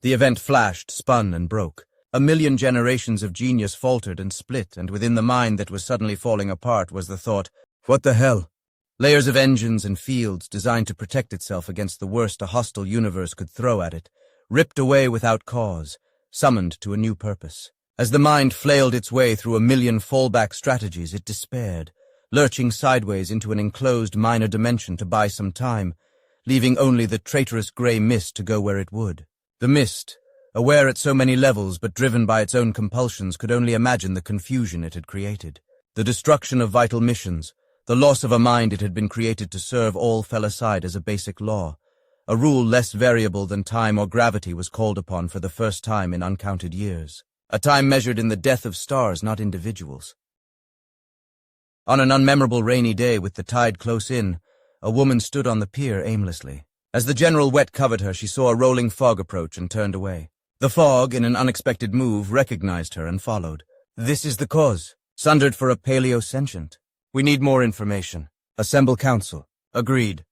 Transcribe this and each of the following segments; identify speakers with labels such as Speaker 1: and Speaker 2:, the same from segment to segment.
Speaker 1: The event flashed, spun, and broke. A million generations of genius faltered and split, and within the mind that was suddenly falling apart was the thought, what the hell? Layers of engines and fields designed to protect itself against the worst a hostile universe could throw at it, ripped away without cause, summoned to a new purpose. As the mind flailed its way through a million fallback strategies, it despaired, lurching sideways into an enclosed minor dimension to buy some time, leaving only the traitorous grey mist to go where it would. The mist, aware at so many levels but driven by its own compulsions, could only imagine the confusion it had created. The destruction of vital missions, the loss of a mind it had been created to serve, all fell aside as a basic law. A rule less variable than time or gravity was called upon for the first time in uncounted years. A time measured in the death of stars, not individuals. On an unmemorable rainy day with the tide close in, a woman stood on the pier aimlessly. As the general wet covered her, she saw a rolling fog approach and turned away. The fog, in an unexpected move, recognized her and followed. This is the cause. Sundered for a paleo-sentient. We need more information. Assemble council. Agreed.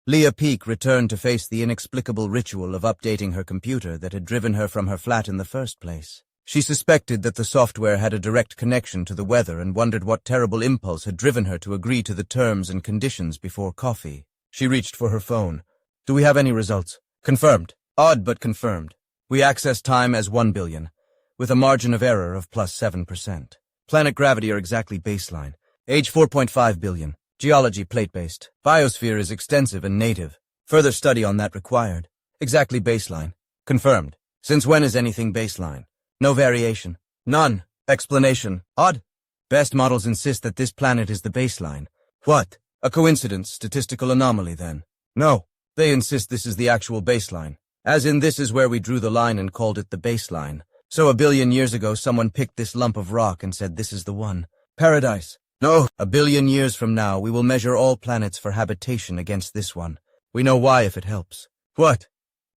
Speaker 1: Leah Peake returned to face the inexplicable ritual of updating her computer that had driven her from her flat in the first place. She suspected that the software had a direct connection to the weather and wondered what terrible impulse had driven her to agree to the terms and conditions before coffee. She reached for her phone. Do we have any results? Confirmed. Odd, but confirmed. We access time as 1 billion, with a margin of error of plus 7%. Planet gravity are exactly baseline. Age 4.5 billion. Geology plate-based. Biosphere is extensive and native. Further study on that required. Exactly baseline. Confirmed. Since when is anything baseline? No variation. None. Explanation. Odd. Best models insist that this planet is the baseline. What? A coincidence, statistical anomaly then? No. They insist this is the actual baseline. As in, this is where we drew the line and called it the baseline. So 1 billion years ago someone picked this lump of rock and said this is the one. Paradise. No. 1 billion years from now we will measure all planets for habitation against this one. We know why if it helps. What?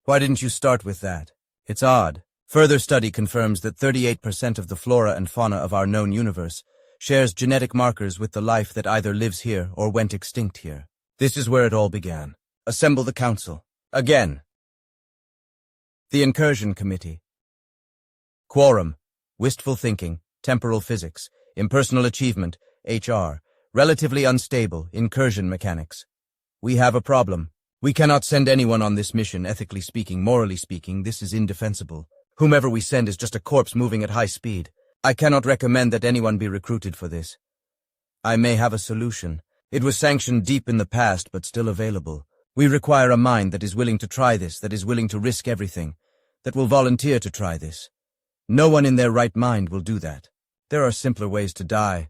Speaker 1: Why didn't you start with that? It's odd. Further study confirms that 38% of the flora and fauna of our known universe shares genetic markers with the life that either lives here or went extinct here. This is where it all began. Assemble the council. Again. The Incursion Committee. Quorum. Wistful thinking. Temporal physics. Impersonal achievement. HR. Relatively unstable. Incursion mechanics. We have a problem. We cannot send anyone on this mission, ethically speaking, morally speaking. This is indefensible. Whomever we send is just a corpse moving at high speed. I cannot recommend that anyone be recruited for this. I may have a solution. It was sanctioned deep in the past, but still available. We require a mind that is willing to try this, that is willing to risk everything, that will volunteer to try this. No one in their right mind will do that. There are simpler ways to die.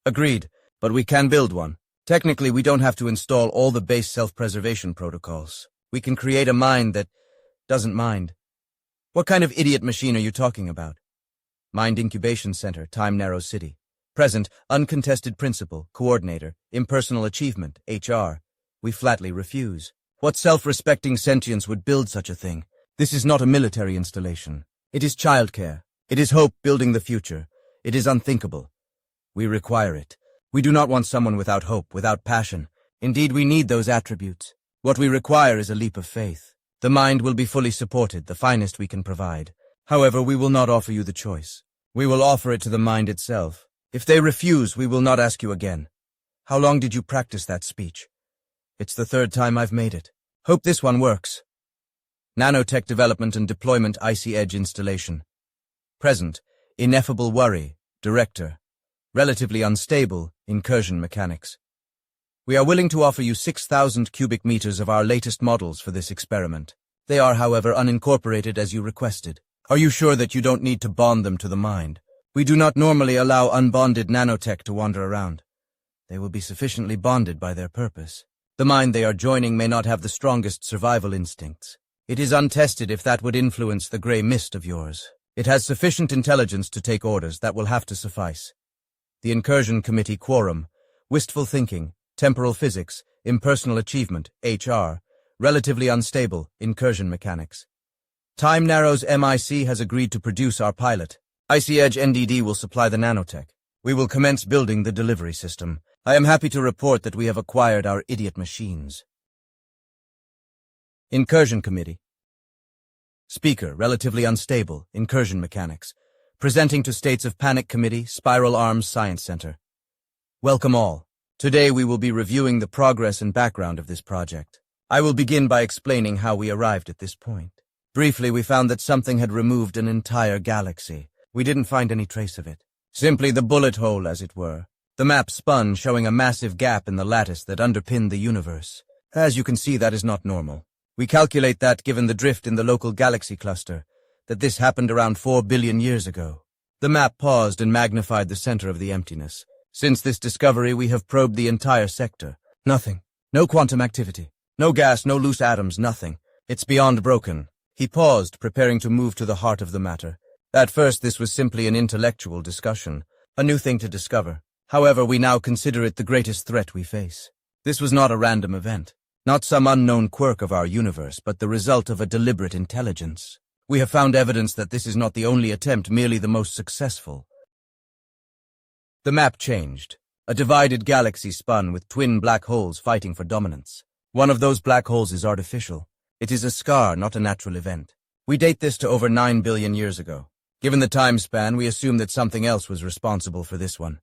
Speaker 1: Agreed, but we can build one. Technically, we don't have to install all the base self-preservation protocols. We can create a mind that doesn't mind. What kind of idiot machine are you talking about? Mind Incubation Center, Time Narrow City. Present, uncontested principal, coordinator, impersonal achievement, HR. We flatly refuse. What self-respecting sentience would build such a thing? This is not a military installation. It is childcare. It is hope building the future. It is unthinkable. We require it. We do not want someone without hope, without passion. Indeed, we need those attributes. What we require is a leap of faith. The mind will be fully supported, the finest we can provide. However, we will not offer you the choice. We will offer it to the mind itself. If they refuse, we will not ask you again. How long did you practice that speech? It's the 3rd time I've made it. Hope this one works. Nanotech development and deployment Icy Edge installation. Present, ineffable worry, director. Relatively unstable, incursion mechanics. We are willing to offer you 6,000 cubic meters of our latest models for this experiment. They are, however, unincorporated as you requested. Are you sure that you don't need to bond them to the mind? We do not normally allow unbonded nanotech to wander around. They will be sufficiently bonded by their purpose. The mind they are joining may not have the strongest survival instincts. It is untested if that would influence the grey mist of yours. It has sufficient intelligence to take orders. That will have to suffice. The Incursion Committee quorum, wistful thinking, temporal physics, impersonal achievement, HR, relatively unstable, incursion mechanics. Time Narrows MIC has agreed to produce our pilot. Icy Edge NDD will supply the nanotech. We will commence building the delivery system. I am happy to report that we have acquired our idiot machines. Incursion Committee. Speaker, relatively unstable, incursion mechanics. Presenting to States of Panic Committee, Spiral Arms Science Center. Welcome all. Today we will be reviewing the progress and background of this project. I will begin by explaining how we arrived at this point. Briefly, we found that something had removed an entire galaxy. We didn't find any trace of it. Simply the bullet hole, as it were. The map spun, showing a massive gap in the lattice that underpinned the universe. As you can see, that is not normal. We calculate that, given the drift in the local galaxy cluster, that this happened around 4 billion years ago. The map paused and magnified the center of the emptiness. Since this discovery, we have probed the entire sector. Nothing. No quantum activity. No gas, no loose atoms, nothing. It's beyond broken. He paused, preparing to move to the heart of the matter. At first, this was simply an intellectual discussion, a new thing to discover. However, we now consider it the greatest threat we face. This was not a random event, not some unknown quirk of our universe, but the result of a deliberate intelligence. We have found evidence that this is not the only attempt, merely the most successful. The map changed. A divided galaxy spun with twin black holes fighting for dominance. One of those black holes is artificial. It is a scar, not a natural event. We date this to over 9 billion years ago. Given the time span, we assume that something else was responsible for this one.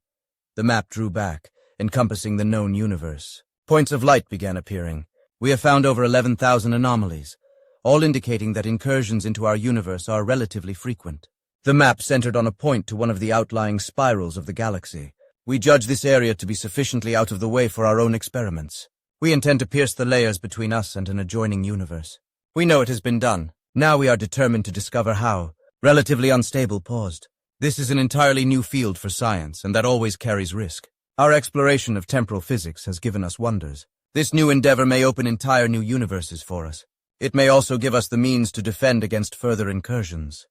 Speaker 1: The map drew back, encompassing the known universe. Points of light began appearing. We have found over 11,000 anomalies, all indicating that incursions into our universe are relatively frequent. The map centered on a point to one of the outlying spirals of the galaxy. We judge this area to be sufficiently out of the way for our own experiments. We intend to pierce the layers between us and an adjoining universe. We know it has been done. Now we are determined to discover how. Relatively unstable paused. This is an entirely new field for science, and that always carries risk. Our exploration of temporal physics has given us wonders. This new endeavor may open entire new universes for us. It may also give us the means to defend against further incursions.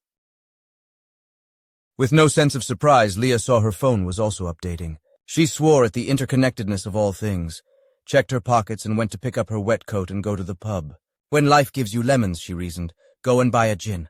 Speaker 1: With no sense of surprise, Leah saw her phone was also updating. She swore at the interconnectedness of all things, checked her pockets and went to pick up her wet coat and go to the pub. When life gives you lemons, she reasoned, go and buy a gin.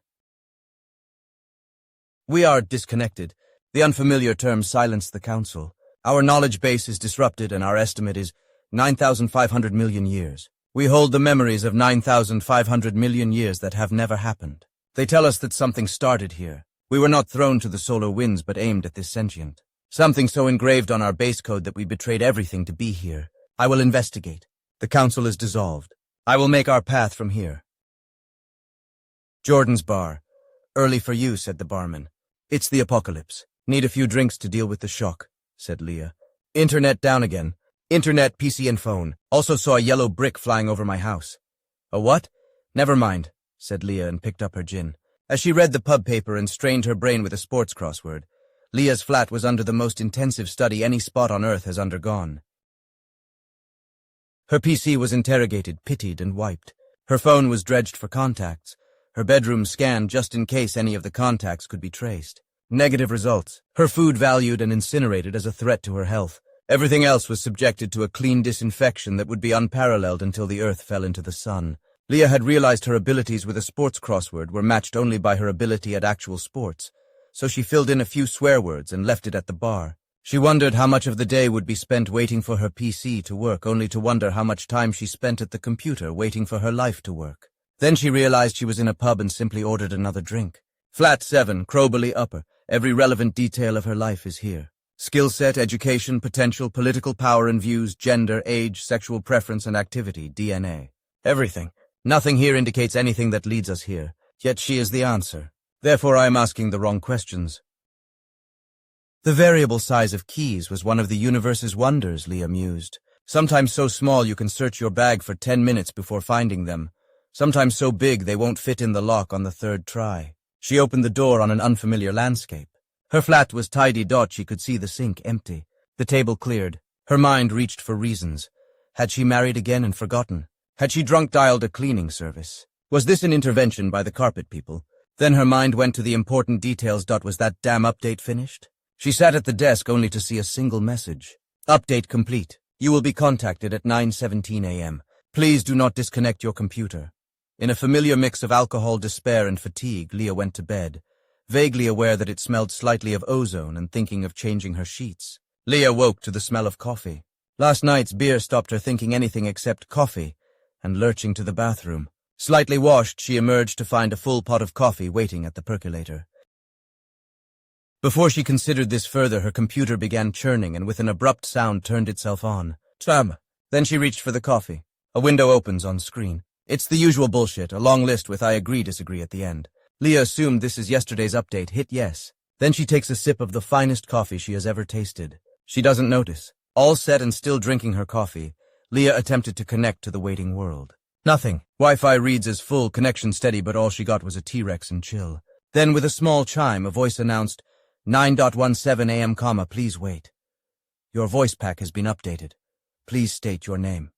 Speaker 1: We are disconnected. The unfamiliar term silenced the council. Our knowledge base is disrupted and our estimate is 9,500 million years. We hold the memories of 9,500 million years that have never happened. They tell us that something started here. We were not thrown to the solar winds but aimed at this sentient. Something so engraved on our base code that we betrayed everything to be here. I will investigate. The council is dissolved. I will make our path from here. Jordan's bar. Early for you, said the barman. It's the apocalypse. Need a few drinks to deal with the shock, said Leah. Internet down again. Internet, PC and phone. Also saw a yellow brick flying over my house. A what? Never mind, said Leah and picked up her gin. As she read the pub paper and strained her brain with a sports crossword, Leah's flat was under the most intensive study any spot on Earth has undergone. Her PC was interrogated, pitied, and wiped. Her phone was dredged for contacts. Her bedroom scanned just in case any of the contacts could be traced. Negative results. Her food valued and incinerated as a threat to her health. Everything else was subjected to a clean disinfection that would be unparalleled until the Earth fell into the sun. Leah had realized her abilities with a sports crossword were matched only by her ability at actual sports, so she filled in a few swear words and left it at the bar. She wondered how much of the day would be spent waiting for her PC to work, only to wonder how much time she spent at the computer waiting for her life to work. Then she realized she was in a pub and simply ordered another drink. Flat 7, Crowberley Upper. Every relevant detail of her life is here. Skill set, education, potential, political power and views, gender, age, sexual preference and activity, DNA. Everything. Nothing here indicates anything that leads us here. Yet she is the answer. Therefore I am asking the wrong questions. The variable size of keys was one of the universe's wonders, Leah mused. Sometimes so small you can search your bag for 10 minutes before finding them. Sometimes so big they won't fit in the lock on the third try. She opened the door on an unfamiliar landscape. Her flat was tidy. She could see the sink empty. The table cleared. Her mind reached for reasons. Had she married again and forgotten? Had she drunk-dialed a cleaning service? Was this an intervention by the carpet people? Then her mind went to the important details. Was that damn update finished? She sat at the desk only to see a single message. Update complete. You will be contacted at 9:17 a.m. Please do not disconnect your computer. In a familiar mix of alcohol, despair, and fatigue, Leah went to bed, vaguely aware that it smelled slightly of ozone and thinking of changing her sheets. Leah woke to the smell of coffee. Last night's beer stopped her thinking anything except coffee and lurching to the bathroom. Slightly washed, she emerged to find a full pot of coffee waiting at the percolator. Before she considered this further, her computer began churning and with an abrupt sound turned itself on. Tab. Then she reached for the coffee. A window opens on screen. It's the usual bullshit, a long list with I agree, disagree at the end. Leah assumed this is yesterday's update. Hit yes. Then she takes a sip of the finest coffee she has ever tasted. She doesn't notice. All set and still drinking her coffee, Leah attempted to connect to the waiting world. Nothing. Wi-Fi reads as full, connection steady, but all she got was a T-Rex and chill. Then with a small chime, a voice announced, 9:17 a.m., please wait. Your voice pack has been updated. Please state your name.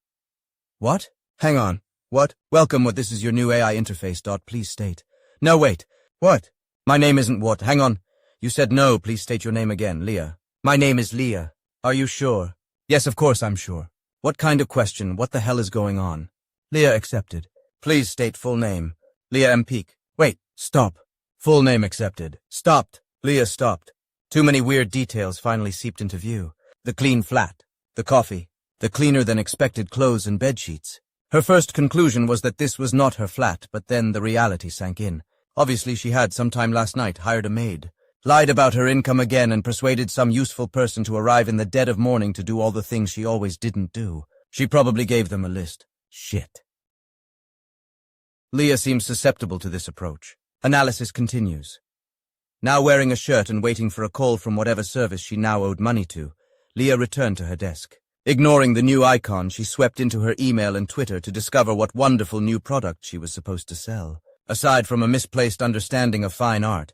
Speaker 1: What? Hang on. What? Welcome, what this is your new AI interface. Please state. No, wait. What? My name isn't what? Hang on. You said no, please state your name again, Leah. My name is Leah. Are you sure? Yes, of course I'm sure. What kind of question? What the hell is going on? Leah accepted. Please state full name. Leah M. Peak. Wait, stop. Full name accepted. Stopped. Leah stopped. Too many weird details finally seeped into view. The clean flat. The coffee. The cleaner than expected clothes and bedsheets. Her first conclusion was that this was not her flat, but then the reality sank in. Obviously she had, sometime last night, hired a maid. Lied about her income again and persuaded some useful person to arrive in the dead of morning to do all the things she always didn't do. She probably gave them a list. Shit. Leah seems susceptible to this approach. Analysis continues. Now wearing a shirt and waiting for a call from whatever service she now owed money to, Leah returned to her desk. Ignoring the new icon, she swept into her email and Twitter to discover what wonderful new product she was supposed to sell. Aside from a misplaced understanding of fine art,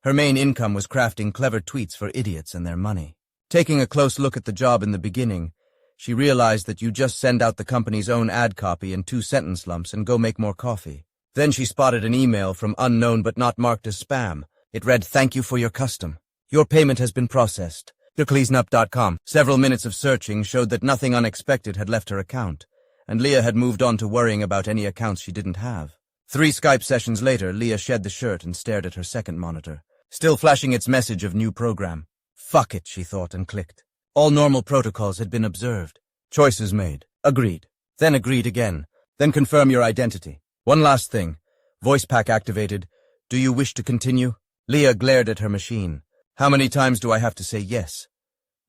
Speaker 1: her main income was crafting clever tweets for idiots and their money. Taking a close look at the job in the beginning, she realized that you just send out the company's own ad copy in 2 sentence lumps and go make more coffee. Then she spotted an email from unknown but not marked as spam. It read, "Thank you for your custom. Your payment has been processed. yousureimnotarobot.com." Several minutes of searching showed that nothing unexpected had left her account, and Leah had moved on to worrying about any accounts she didn't have. 3 Skype sessions later, Leah shed the shirt and stared at her second monitor, still flashing its message of new program. Fuck it, she thought and clicked. All normal protocols had been observed. Choices made. Agreed. Then agreed again. Then confirm your identity. One last thing. Voice pack activated. Do you wish to continue? Leah glared at her machine. How many times do I have to say yes?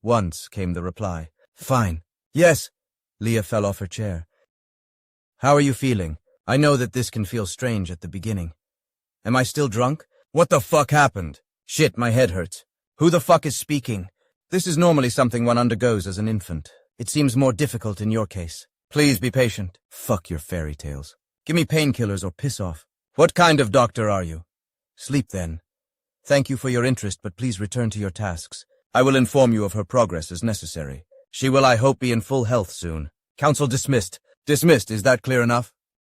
Speaker 1: Once, came the reply. Fine. Yes. Leah fell off her chair. How are you feeling? I know that this can feel strange at the beginning. Am I still drunk? What the fuck happened? Shit, my head hurts. Who the fuck is speaking? This is normally something one undergoes as an infant. It seems more difficult in your case. Please be patient. Fuck your fairy tales. Give me painkillers or piss off. What kind of doctor are you? Sleep then. Thank you for your interest, but please return to your tasks. I will inform you of her progress as necessary. She will, I hope, be in full health soon. Counsel dismissed. Dismissed, is that clear enough?